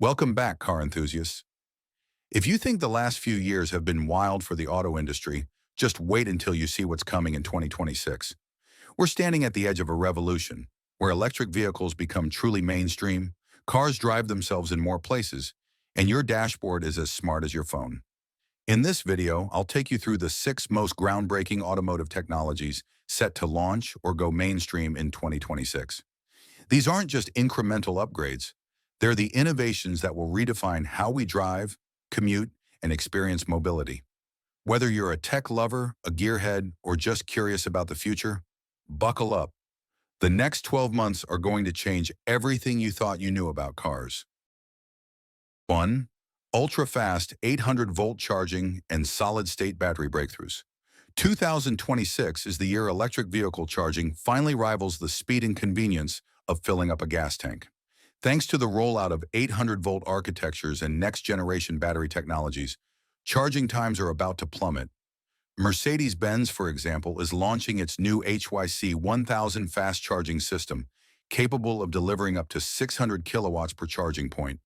Welcome back, car enthusiasts. If you think the last few years have been wild for the auto industry, just wait until you see what's coming in 2026. We're standing at the edge of a revolution, where electric vehicles become truly mainstream, cars drive themselves in more places, and your dashboard is as smart as your phone. In this video, I'll take you through the 6 most groundbreaking automotive technologies set to launch or go mainstream in 2026. These aren't just incremental upgrades. They're the innovations that will redefine how we drive, commute, and experience mobility. Whether you're a tech lover, a gearhead, or just curious about the future, buckle up. The next 12 months are going to change everything you thought you knew about cars. 1. Ultra-fast 800-volt charging and solid-state battery breakthroughs. 2026 is the year electric vehicle charging finally rivals the speed and convenience of filling up a gas tank. Thanks to the rollout of 800-volt architectures and next-generation battery technologies, charging times are about to plummet. Mercedes-Benz, for example, is launching its new HYC 1000 fast charging system, capable of delivering up to 600 kilowatts per charging point,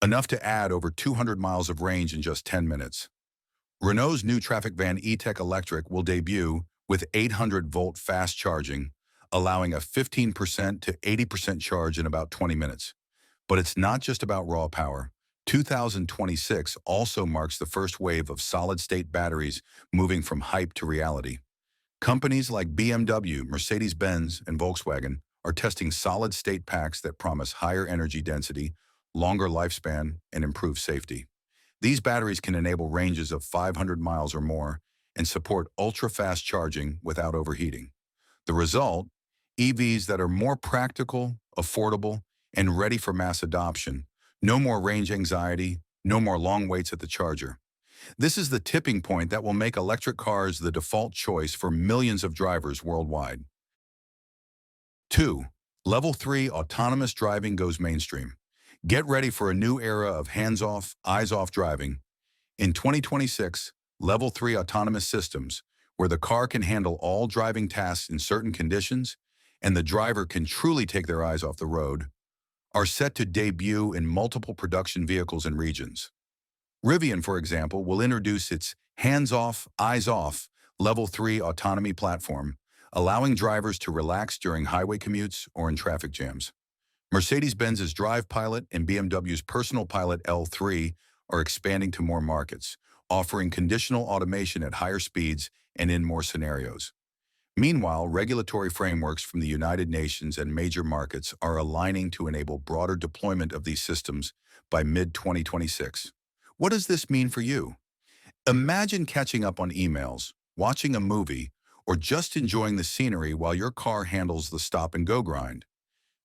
enough to add over 200 miles of range in just 10 minutes. Renault's new traffic van E-Tech Electric will debut with 800-volt fast charging, allowing a 15% to 80% charge in about 20 minutes. But it's not just about raw power. 2026 also marks the first wave of solid-state batteries moving from hype to reality. Companies like BMW, Mercedes-Benz, and Volkswagen are testing solid-state packs that promise higher energy density, longer lifespan, and improved safety. These batteries can enable ranges of 500 miles or more and support ultra-fast charging without overheating. The result? EVs that are more practical, affordable, and ready for mass adoption. No more range anxiety, no more long waits at the charger. This is the tipping point that will make electric cars the default choice for millions of drivers worldwide. 2. Level 3 autonomous driving goes mainstream. Get ready for a new era of hands-off, eyes-off driving. In 2026, Level 3 autonomous systems, where the car can handle all driving tasks in certain conditions and the driver can truly take their eyes off the road, are set to debut in multiple production vehicles and regions. Rivian, for example, will introduce its hands-off, eyes-off Level 3 autonomy platform, allowing drivers to relax during highway commutes or in traffic jams. Mercedes-Benz's Drive Pilot and BMW's Personal Pilot L3 are expanding to more markets, offering conditional automation at higher speeds and in more scenarios. Meanwhile, regulatory frameworks from the United Nations and major markets are aligning to enable broader deployment of these systems by mid-2026. What does this mean for you? Imagine catching up on emails, watching a movie, or just enjoying the scenery while your car handles the stop-and-go grind.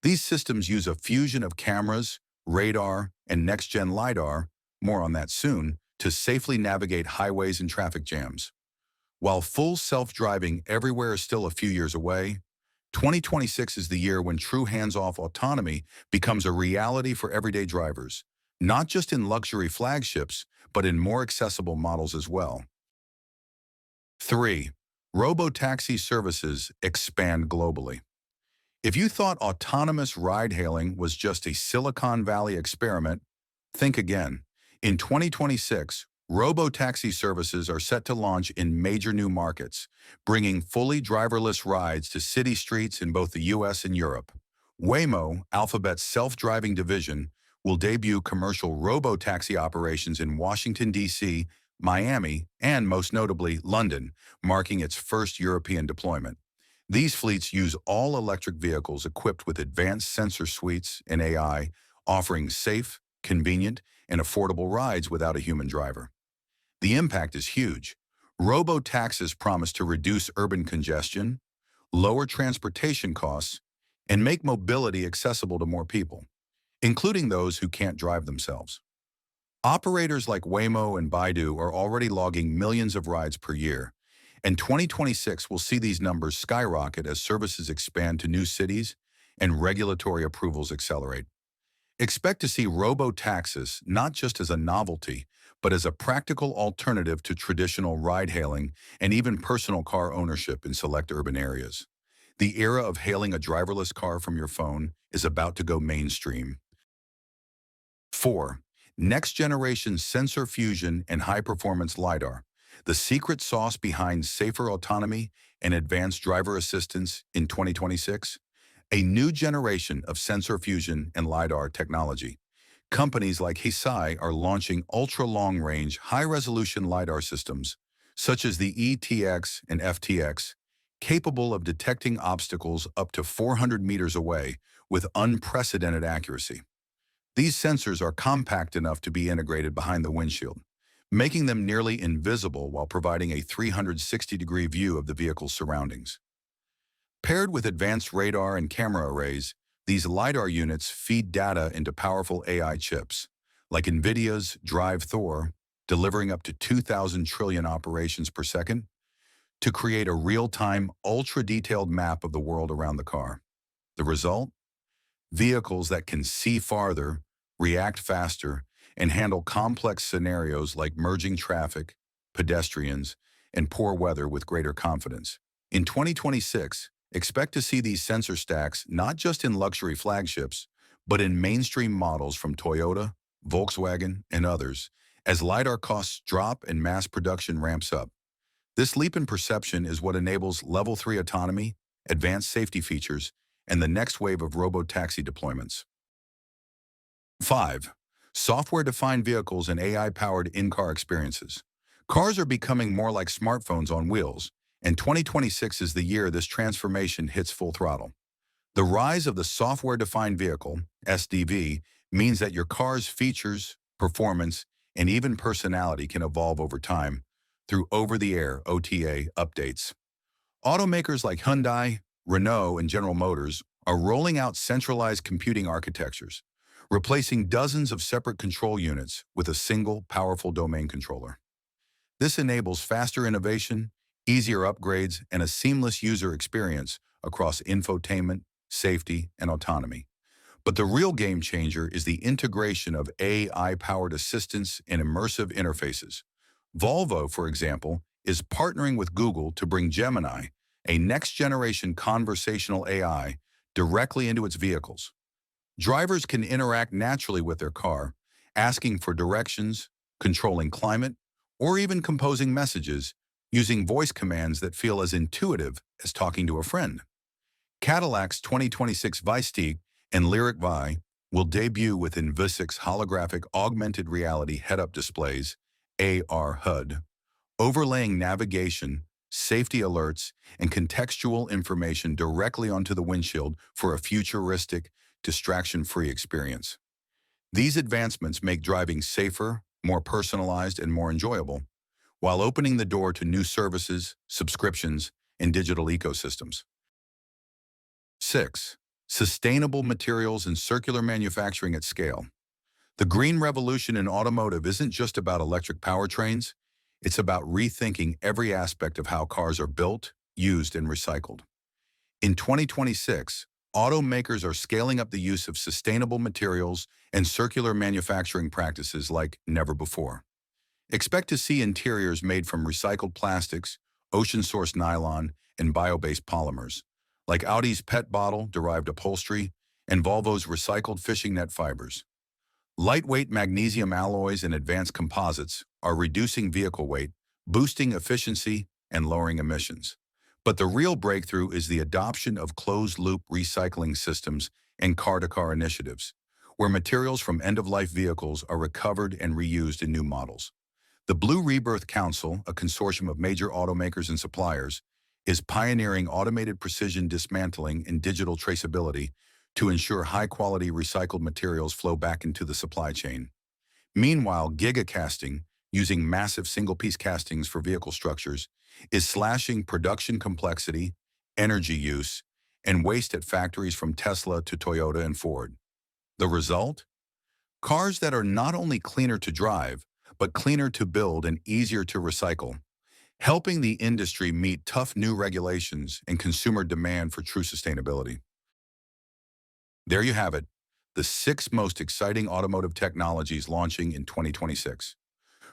These systems use a fusion of cameras, radar, and next-gen LiDAR, more on that soon, to safely navigate highways and traffic jams. While full self-driving everywhere is still a few years away, 2026 is the year when true hands-off autonomy becomes a reality for everyday drivers, not just in luxury flagships, but in more accessible models as well. 3. Robotaxi services expand globally. If you thought autonomous ride-hailing was just a Silicon Valley experiment, think again. In 2026, robotaxi services are set to launch in major new markets, bringing fully driverless rides to city streets in both the US and Europe. Waymo, Alphabet's self-driving division, will debut commercial robotaxi operations in Washington, D.C., Miami, and most notably, London, marking its first European deployment. These fleets use all-electric vehicles equipped with advanced sensor suites and AI, offering safe, convenient, and affordable rides without a human driver. The impact is huge. Robo-taxis promise to reduce urban congestion, lower transportation costs, and make mobility accessible to more people, including those who can't drive themselves. Operators like Waymo and Baidu are already logging millions of rides per year, and 2026 will see these numbers skyrocket as services expand to new cities and regulatory approvals accelerate. Expect to see robo-taxis not just as a novelty, but as a practical alternative to traditional ride-hailing and even personal car ownership in select urban areas. The era of hailing a driverless car from your phone is about to go mainstream. 4. Next-generation sensor fusion and high-performance LiDAR, the secret sauce behind safer autonomy and advanced driver assistance in 2026. A new generation of sensor fusion and LiDAR technology. Companies like Hesai are launching ultra-long-range, high-resolution LiDAR systems, such as the ETX and FTX, capable of detecting obstacles up to 400 meters away with unprecedented accuracy. These sensors are compact enough to be integrated behind the windshield, making them nearly invisible while providing a 360-degree view of the vehicle's surroundings. Paired with advanced radar and camera arrays, these LiDAR units feed data into powerful AI chips, like NVIDIA's Drive Thor, delivering up to 2,000 trillion operations per second, to create a real-time, ultra-detailed map of the world around the car. The result? Vehicles that can see farther, react faster, and handle complex scenarios like merging traffic, pedestrians, and poor weather with greater confidence. In 2026, expect to see these sensor stacks not just in luxury flagships, but in mainstream models from Toyota, Volkswagen, and others, as LiDAR costs drop and mass production ramps up. This leap in perception is what enables Level 3 autonomy, advanced safety features, and the next wave of robo-taxi deployments. 5. Software-defined vehicles and AI-powered in-car experiences. Cars are becoming more like smartphones on wheels, and 2026 is the year this transformation hits full throttle. The rise of the software-defined vehicle, SDV, means that your car's features, performance, and even personality can evolve over time through over-the-air OTA updates. Automakers like Hyundai, Renault, and General Motors are rolling out centralized computing architectures, replacing dozens of separate control units with a single, powerful domain controller. This enables faster innovation, easier upgrades, and a seamless user experience across infotainment, safety, and autonomy. But the real game changer is the integration of AI-powered assistance and immersive interfaces. Volvo, for example, is partnering with Google to bring Gemini, a next-generation conversational AI, directly into its vehicles. Drivers can interact naturally with their car, asking for directions, controlling climate, or even composing messages using voice commands that feel as intuitive as talking to a friend. Cadillac's 2026 Vistiq and Lyric Vi will debut with Envisic's holographic augmented reality head-up displays, AR HUD, overlaying navigation, safety alerts, and contextual information directly onto the windshield for a futuristic, distraction-free experience. These advancements make driving safer, more personalized, and more enjoyable, while opening the door to new services, subscriptions, and digital ecosystems. 6. Sustainable materials and circular manufacturing at scale. The green revolution in automotive isn't just about electric powertrains, it's about rethinking every aspect of how cars are built, used, and recycled. In 2026, automakers are scaling up the use of sustainable materials and circular manufacturing practices like never before. Expect to see interiors made from recycled plastics, ocean-sourced nylon, and bio-based polymers, like Audi's PET bottle-derived upholstery and Volvo's recycled fishing net fibers. Lightweight magnesium alloys and advanced composites are reducing vehicle weight, boosting efficiency, and lowering emissions. But the real breakthrough is the adoption of closed-loop recycling systems and car-to-car initiatives, where materials from end-of-life vehicles are recovered and reused in new models. The Blue Rebirth Council, a consortium of major automakers and suppliers, is pioneering automated precision dismantling and digital traceability to ensure high-quality recycled materials flow back into the supply chain. Meanwhile, gigacasting, using massive single-piece castings for vehicle structures, is slashing production complexity, energy use, and waste at factories from Tesla to Toyota and Ford. The result? Cars that are not only cleaner to drive, but cleaner to build and easier to recycle, helping the industry meet tough new regulations and consumer demand for true sustainability. There you have it, the 6 most exciting automotive technologies launching in 2026.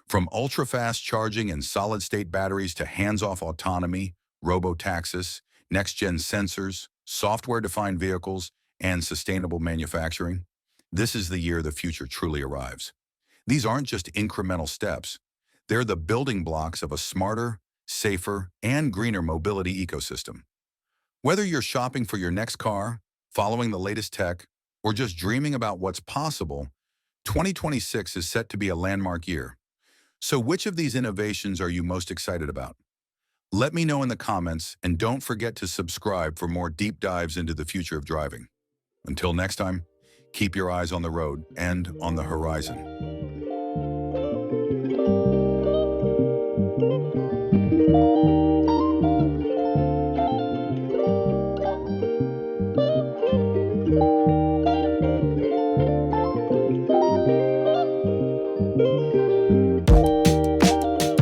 From ultra-fast charging and solid-state batteries to hands-off autonomy, robo-taxis, next-gen sensors, software-defined vehicles, and sustainable manufacturing, This is the year the future truly arrives. These aren't just incremental steps. They're the building blocks of a smarter, safer, and greener mobility ecosystem. Whether you're shopping for your next car, following the latest tech, or just dreaming about what's possible, 2026 is set to be a landmark year. So which of these innovations are you most excited about? Let me know in the comments, and don't forget to subscribe for more deep dives into the future of driving. Until next time, keep your eyes on the road and on the horizon.